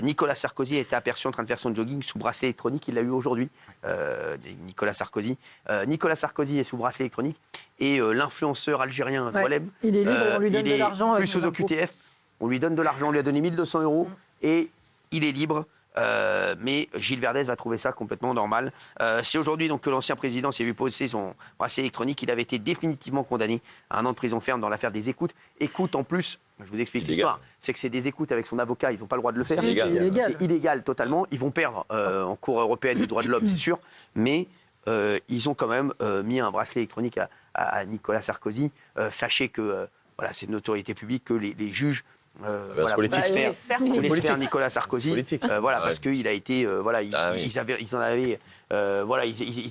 Nicolas Sarkozy a été aperçu en train de faire son jogging sous bracelet électronique. Il l'a eu aujourd'hui. Nicolas Sarkozy est sous bracelet électronique. Et l'influenceur algérien Doualem, il est libre et on lui donne de l'argent. Plus aux OQTF. On lui donne de l'argent. On lui a donné 1 200 € et il est libre. Mais Gilles Verdez va trouver ça complètement normal. C'est aujourd'hui donc que l'ancien président s'est vu poser son bracelet électronique. Il avait été définitivement condamné à 1 an de prison ferme dans l'affaire des écoutes. Écoute, en plus, je vous explique l'histoire, c'est que c'est des écoutes avec son avocat, ils n'ont pas le droit de le faire. C'est illégal. C'est illégal totalement. Ils vont perdre en Cour européenne des droits de l'homme, c'est sûr. Mais ils ont quand même mis un bracelet électronique à Nicolas Sarkozy. Sachez que c'est une autorité publique, que les juges voulaient faire Nicolas Sarkozy, parce qu'il a été, ils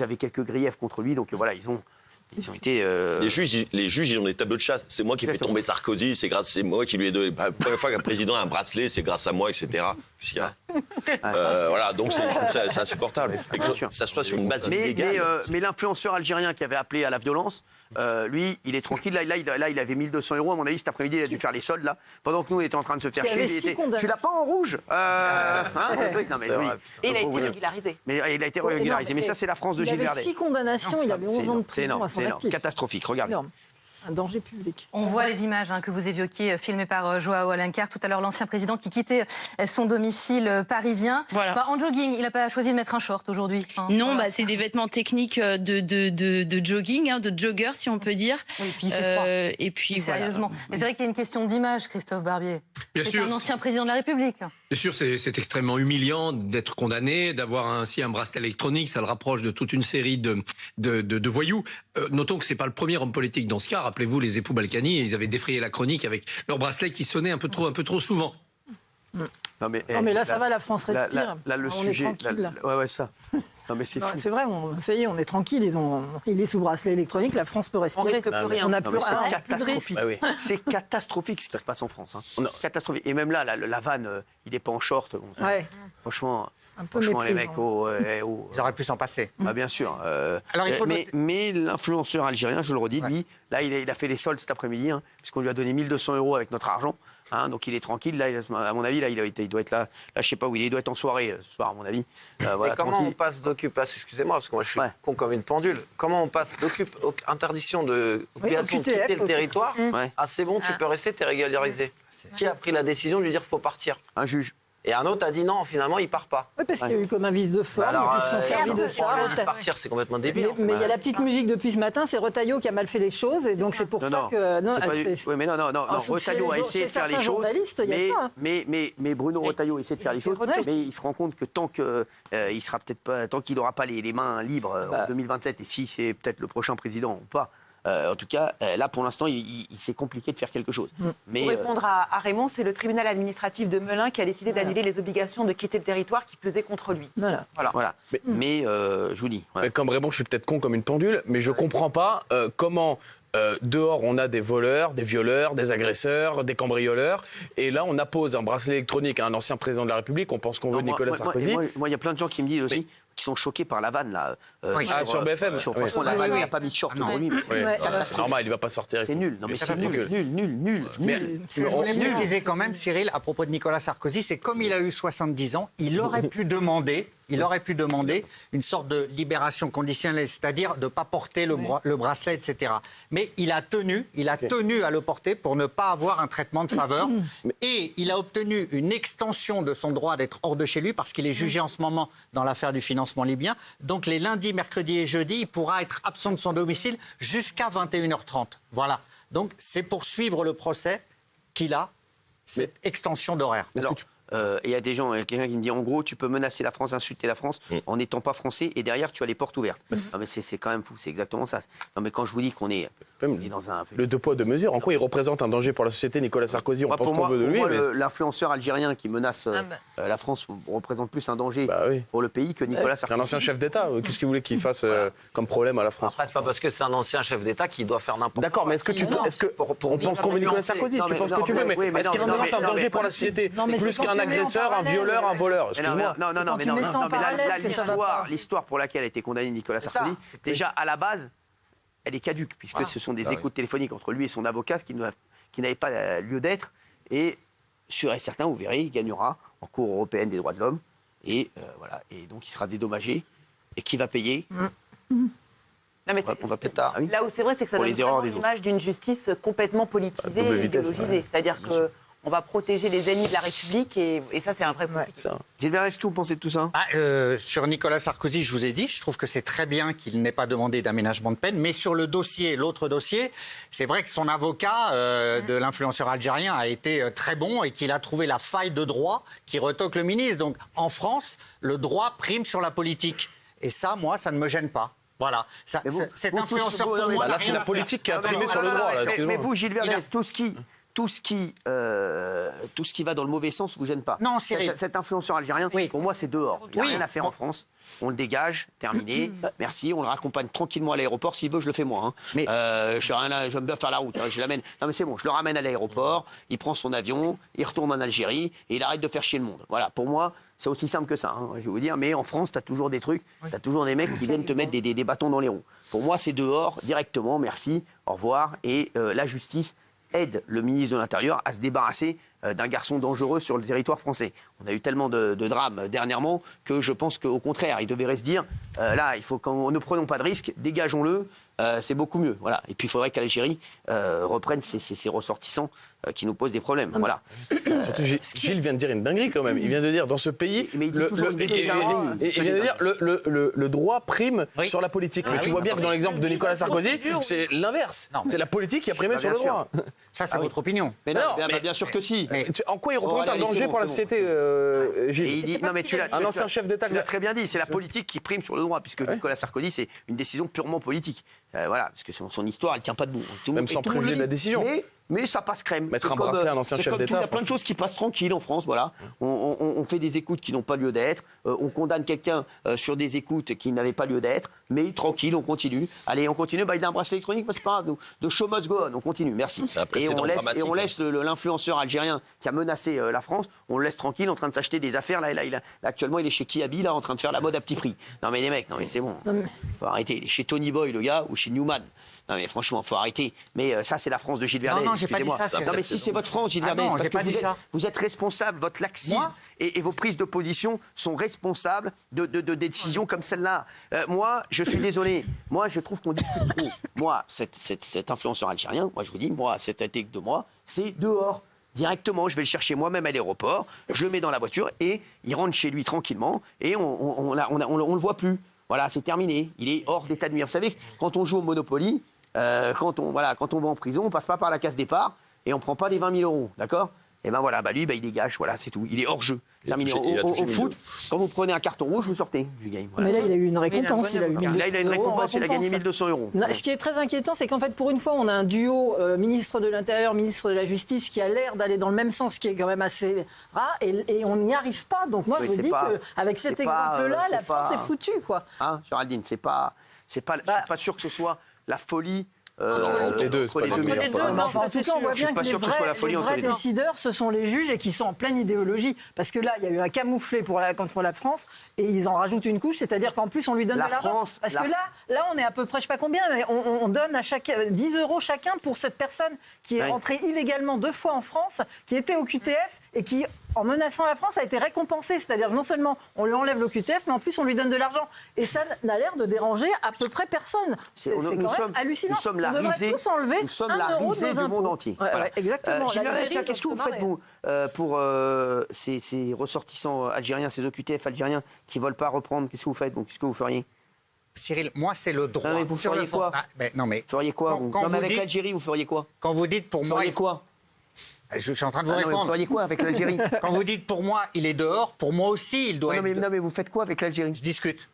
avaient quelques griefs contre lui, donc ils ont été. Les juges, ils ont des tableaux de chasse. C'est moi qui ai fait tomber Sarkozy, c'est moi qui lui ai donné. La première fois qu'un président a un bracelet, c'est grâce à moi, etc. Donc c'est insupportable. Que ça soit sur une base illégale. Mais l'influenceur algérien qui avait appelé à la violence, lui, il est tranquille. Là, il avait 1 200 €. À mon avis, cet après-midi, il a dû faire les soldes là. Pendant que nous, on était en train de se faire chier. Tu l'as pas en rouge Et il a été régularisé. Mais il a été régularisé. Mais ça, c'est la France de Gilles Verdez. Il avait 6 condamnations. Il avait 11 ans de prison à son actif. C'est catastrophique. Regardez. Un danger public. On voit les images que vous évoquiez, filmées par Joao Alencar. Tout à l'heure, l'ancien président qui quittait son domicile parisien. Voilà. En jogging, il n'a pas choisi de mettre un short aujourd'hui. Non, c'est des vêtements techniques de jogging, de jogger, si on peut dire. Oui, et puis il fait froid. Et puis sérieusement. Voilà. Mais c'est vrai qu'il y a une question d'image, Christophe Barbier. C'est un ancien président de la République. Bien sûr, c'est extrêmement humiliant d'être condamné, d'avoir ainsi un bracelet électronique. Ça le rapproche de toute une série de voyous. Notons que c'est pas le premier homme politique dans ce cas. Rappelez-vous les époux Balkany, ils avaient défrayé la chronique avec leur bracelet qui sonnait un peu trop souvent. Non mais là, ça va, la France respire. Là, le on sujet. est tranquille. Ça. Non mais c'est fou. C'est vrai, ça y est, on est tranquille. Il est sous bracelet électronique, la France peut respirer. On n'a plus rien. Catastrophique. C'est catastrophique ce qui se passe en France. Catastrophique. Et même là, la vanne, il n'est pas en short. Franchement. Les mecs, ils auraient pu s'en passer. Bien sûr. Alors, mais l'influenceur algérien, je le redis, lui, là, il a fait les soldes cet après-midi, puisqu'on lui a donné 1 200 € avec notre argent. Donc il est tranquille. Là, à mon avis, là, il doit être là. Là, je sais pas où il est. Il doit être en soirée ce soir, à mon avis. Mais comment on passe d'occupation, excusez-moi, parce que moi je suis con comme une pendule. Comment on passe interdiction de quitter le territoire à c'est bon, tu peux rester, t'es régularisé. Qui a pris la décision de lui dire faut partir? Un juge. Et un autre a dit non, finalement, il part pas. Oui, parce qu'il y a eu comme un vice de force, ils se sont servis de ça. Partir, c'est complètement débile. Mais il y a la petite musique depuis ce matin, c'est Retailleau qui a mal fait les choses, et donc c'est pour ça que... Oui, mais non, Retailleau a essayé de faire les choses, mais Bruno Retailleau a essayé de faire les choses, mais il se rend compte que tant qu'il n'aura pas les mains libres en 2027, et si c'est peut-être le prochain président ou pas, en tout cas, là, pour l'instant, c'est compliqué de faire quelque chose. Mais, pour répondre à Raymond, c'est le tribunal administratif de Melun qui a décidé d'annuler les obligations de quitter le territoire qui pesaient contre lui. Voilà. Mais je vous dis... Comme Raymond, je suis peut-être con comme une pendule, mais je ne comprends pas comment... dehors, on a des voleurs, des violeurs, des agresseurs, des cambrioleurs. Et là, on appose un bracelet électronique à un ancien président de la République. On pense qu'on veut Nicolas Sarkozy. Moi, il y a plein de gens qui me disent aussi... qui sont choqués par la vanne, là. Sur BFM. Franchement, la vanne, il n'a pas mis de short pour lui. C'est normal, il ne va pas sortir. C'est nul. Non, mais c'est nul. Ce que je voulais préciser quand même, Cyril, à propos de Nicolas Sarkozy, c'est comme il a eu 70 ans, il aurait pu demander une sorte de libération conditionnelle, c'est-à-dire de ne pas porter le bracelet, etc. Mais il a tenu à le porter pour ne pas avoir un traitement de faveur. Et il a obtenu une extension de son droit d'être hors de chez lui parce qu'il est jugé en ce moment dans l'affaire du financement libyen. Donc les lundis, mercredis et jeudis, il pourra être absent de son domicile jusqu'à 21h30. Voilà. Donc c'est pour suivre le procès qu'il a cette extension d'horaire. Et il y a des gens, quelqu'un qui me dit en gros, tu peux menacer la France, insulter la France en n'étant pas français et derrière tu as les portes ouvertes. Non mais c'est quand même fou, c'est exactement ça. Non mais quand je vous dis qu'on est dans un... Le deux poids deux mesures, en quoi il représente un danger pour la société, Nicolas Sarkozy? On pense qu'on veut de lui. L'influenceur algérien qui menace la France représente plus un danger pour le pays que Nicolas Sarkozy. Un ancien chef d'État, qu'est-ce qu'il voulait qu'il fasse comme problème à la France? Après, c'est pas parce que c'est un ancien chef d'État qu'il doit faire n'importe quoi. D'accord, mais on pense qu'on veut Nicolas Sarkozy? Tu penses que tu veux, mais est-ce qu'il représente un danger pour la société? Plus qu'un agresseur, un violeur, un voleur. L'histoire pour laquelle a été condamné Nicolas Sarkozy, déjà à la base, elle est caduque, puisque ce sont des écoutes téléphoniques entre lui et son avocat qui n'avaient pas lieu d'être. Et sûr et certain, vous verrez, il gagnera en Cour européenne des droits de l'homme. Et voilà. Et donc, il sera dédommagé. Et qui va payer Non, mais on va peut-être. Ah oui. là où c'est vrai, c'est que ça Pour donne les erreurs vraiment des l'image d'une justice complètement politisée et idéologisée. C'est-à-dire qu'on va protéger les ennemis de la République et ça, c'est un vrai point. Gilles Verdez, est-ce que vous pensez de tout ça? Sur Nicolas Sarkozy, je vous ai dit, je trouve que c'est très bien qu'il n'ait pas demandé d'aménagement de peine. Mais sur le dossier, l'autre dossier, c'est vrai que son avocat de l'influenceur algérien a été très bon et qu'il a trouvé la faille de droit qui retoque le ministre. Donc en France, le droit prime sur la politique. Et ça, moi, ça ne me gêne pas. Voilà. Cet influenceur pour moi, là, c'est la politique qui a primé sur le droit. Mais vous, Gilles Verdez, tout ce qui va dans le mauvais sens vous gêne pas. Non, Cyril. Cet influenceur algérien, pour moi, c'est dehors. Il n'a rien à faire en France. On le dégage, terminé. Merci, on le raccompagne tranquillement à l'aéroport. S'il veut, je le fais moi. Mais je vais me faire la route. Je l'amène. Non, mais c'est bon, je le ramène à l'aéroport. Il prend son avion, il retourne en Algérie et il arrête de faire chier le monde. Voilà, pour moi. C'est aussi simple que ça, je vais vous dire. Mais en France, tu as toujours des trucs, tu as toujours des mecs qui viennent te mettre des bâtons dans les roues. Pour moi, c'est dehors, directement, merci, au revoir. Et la justice aide le ministre de l'Intérieur à se débarrasser d'un garçon dangereux sur le territoire français. On a eu tellement de drames dernièrement que je pense qu'au contraire, il devrait se dire, là, il faut qu'on ne prenons pas de risques, dégageons-le, c'est beaucoup mieux. Voilà. Et puis il faudrait qu'Algérie reprenne ses ressortissants qui nous posent des problèmes. Voilà. Surtout, Gilles vient de dire une dinguerie quand même. Il vient de dire dans ce pays, mais il dit toujours une dinguerie. il vient de dire le droit prime sur la politique. Mais tu vois bien que dans l'exemple de Nicolas Sarkozy, c'est l'inverse. C'est la politique qui a primé sur le droit. Ça, c'est votre opinion. Mais non, bien sûr que si. En quoi il représente un danger pour la société, Gilles? Il dit, non, mais un ancien chef d'État. Tu l'as très bien dit, c'est la politique qui prime sur le droit, puisque Nicolas Sarkozy, c'est une décision purement politique. Voilà, parce que son histoire, elle tient pas debout. Même sans préjuger de la décision. Mais ça passe crème. Mettre un bracelet à un ancien chef d'État. Il y a plein de choses qui passent tranquilles en France, voilà. On fait des écoutes qui n'ont pas lieu d'être. On condamne quelqu'un sur des écoutes qui n'avaient pas lieu d'être. Mais tranquille, on continue. Allez, on continue. Il a un bracelet électronique, c'est pas grave. De show must go on. On continue, merci. Et on laisse l'influenceur algérien qui a menacé la France, on le laisse tranquille en train de s'acheter des affaires. Là, actuellement, il est chez Kiabi, là, en train de faire la mode à petit prix. Non mais les mecs, non mais c'est bon. Faut arrêter. Il est chez Tony Boy, le gars, ou chez Newman. Non mais franchement, faut arrêter. Mais ça, c'est la France de Gilles Verdez. Non, j'ai pas dit ça. Non mais si c'est votre France, Gilles Verdez, parce que vous êtes responsable, votre laxisme et vos prises de position sont responsables de décisions comme celle-là. Moi, je suis désolé. Moi, je trouve qu'on discute trop. Moi, cet influenceur algérien, moi je vous dis, moi, cet été de moi, c'est dehors. Directement, je vais le chercher moi-même à l'aéroport, je le mets dans la voiture et il rentre chez lui tranquillement et on le voit plus. Voilà, c'est terminé. Il est hors d'état de nuire. Vous savez, quand on joue au Monopoly, quand on va en prison, on passe pas par la case départ et on prend pas les 20 000 €, d'accord? Et ben voilà, lui, il dégage, voilà, c'est tout. Il est hors jeu. Terminé. Au foot, quand vous prenez un carton rouge, vous sortez du game. Voilà. Mais là, il a eu une récompense. Il a une récompense, il a gagné 1 200 €. Non, ce qui est très inquiétant, c'est qu'en fait, pour une fois, on a un duo ministre de l'Intérieur, ministre de la Justice, qui a l'air d'aller dans le même sens, qui est quand même assez rare, et on n'y arrive pas. Donc moi, je dis qu'avec cet exemple-là, la France est foutue, quoi. Hein, Géraldine, je suis pas sûr que ce soit la folie. Entre les deux, c'est pas en tout cas, on voit bien que les vrais décideurs, ce sont les juges et qui sont en pleine idéologie. Parce que là, il y a eu un camouflet contre la France et ils en rajoutent une couche, c'est-à-dire qu'en plus, on lui donne de l'argent. Parce que là, on est à peu près, je ne sais pas combien, mais on donne à 10 € chacun pour cette personne qui est rentrée illégalement 2 fois en France, qui était au QTF et qui, en menaçant la France, a été récompensée. C'est-à-dire non seulement on lui enlève le QTF, mais en plus, on lui donne de l'argent. Et ça n'a l'air de déranger à peu près personne. C'est quand même hallucinant. Nous sommes la risée du monde entier. Ouais, exactement. Qu'est-ce que vous faites, vous, pour ces ressortissants algériens, ces OQTF algériens qui ne veulent pas reprendre? Qu'est-ce que vous faites? Qu'est-ce que vous feriez? Cyril, moi, c'est le droit. Non, mais vous feriez quoi? Non, mais vous feriez quoi? Avec l'Algérie, vous feriez quoi? Quand vous dites pour moi... Vous feriez quoi? Je suis en train de vous répondre. Vous feriez quoi avec l'Algérie? Quand vous dites pour moi, il est dehors, pour moi aussi, il doit être... Non, mais vous faites quoi avec l'Algérie? Je discute.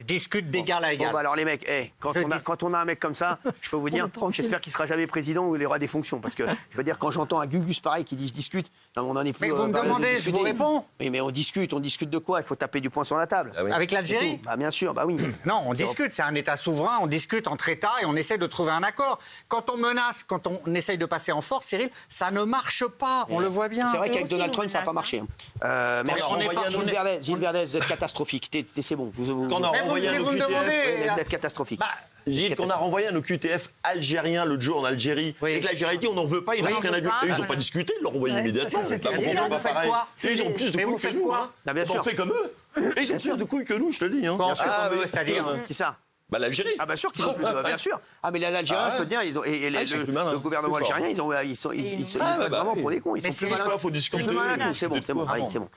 Discute d'égal à égal. Bon, alors les mecs, quand on a un mec comme ça, je peux vous dire, j'espère qu'il sera jamais président ou il aura des fonctions. Parce que, je veux dire, quand j'entends un Gugus pareil qui dit je discute, on en est plus... Mais vous me demandez, je vous réponds. Oui, mais on discute de quoi? Il faut taper du poing sur la table. Avec l'Algérie? Bien sûr, oui. Non, on discute, c'est un État souverain, on discute entre États et on essaie de trouver un accord. Quand on menace, quand on essaye de passer en force, Cyril, ça ne marche pas, on le voit bien. C'est vrai qu'avec Donald Trump, ça n'a pas marché. Merci. Gilles Verdez, vous êtes catastrophique. C'est bon. Vous me demandez... Vous êtes catastrophique. Gilles, qu'on a renvoyé un OQTF algérien l'autre jour en Algérie, et que l'Algérie dit on n'en veut pas, il n'a rien à dire. Ils n'ont pas discuté, ils l'ont renvoyé immédiatement. On pas pareil. Ils ont plus de couilles que nous. On fait comme eux. Et ils ont plus de couilles que nous, je te dis. C'est-à-dire qui ça? Bah l'Algérie. Ah bien sûr qu'ils ont plus, bien sûr. Ah mais l'Algérien, je peux te dire, ils ont le gouvernement algérien, ils sont vraiment pour des cons. Ils sont plus malins. Faut discuter. C'est bon.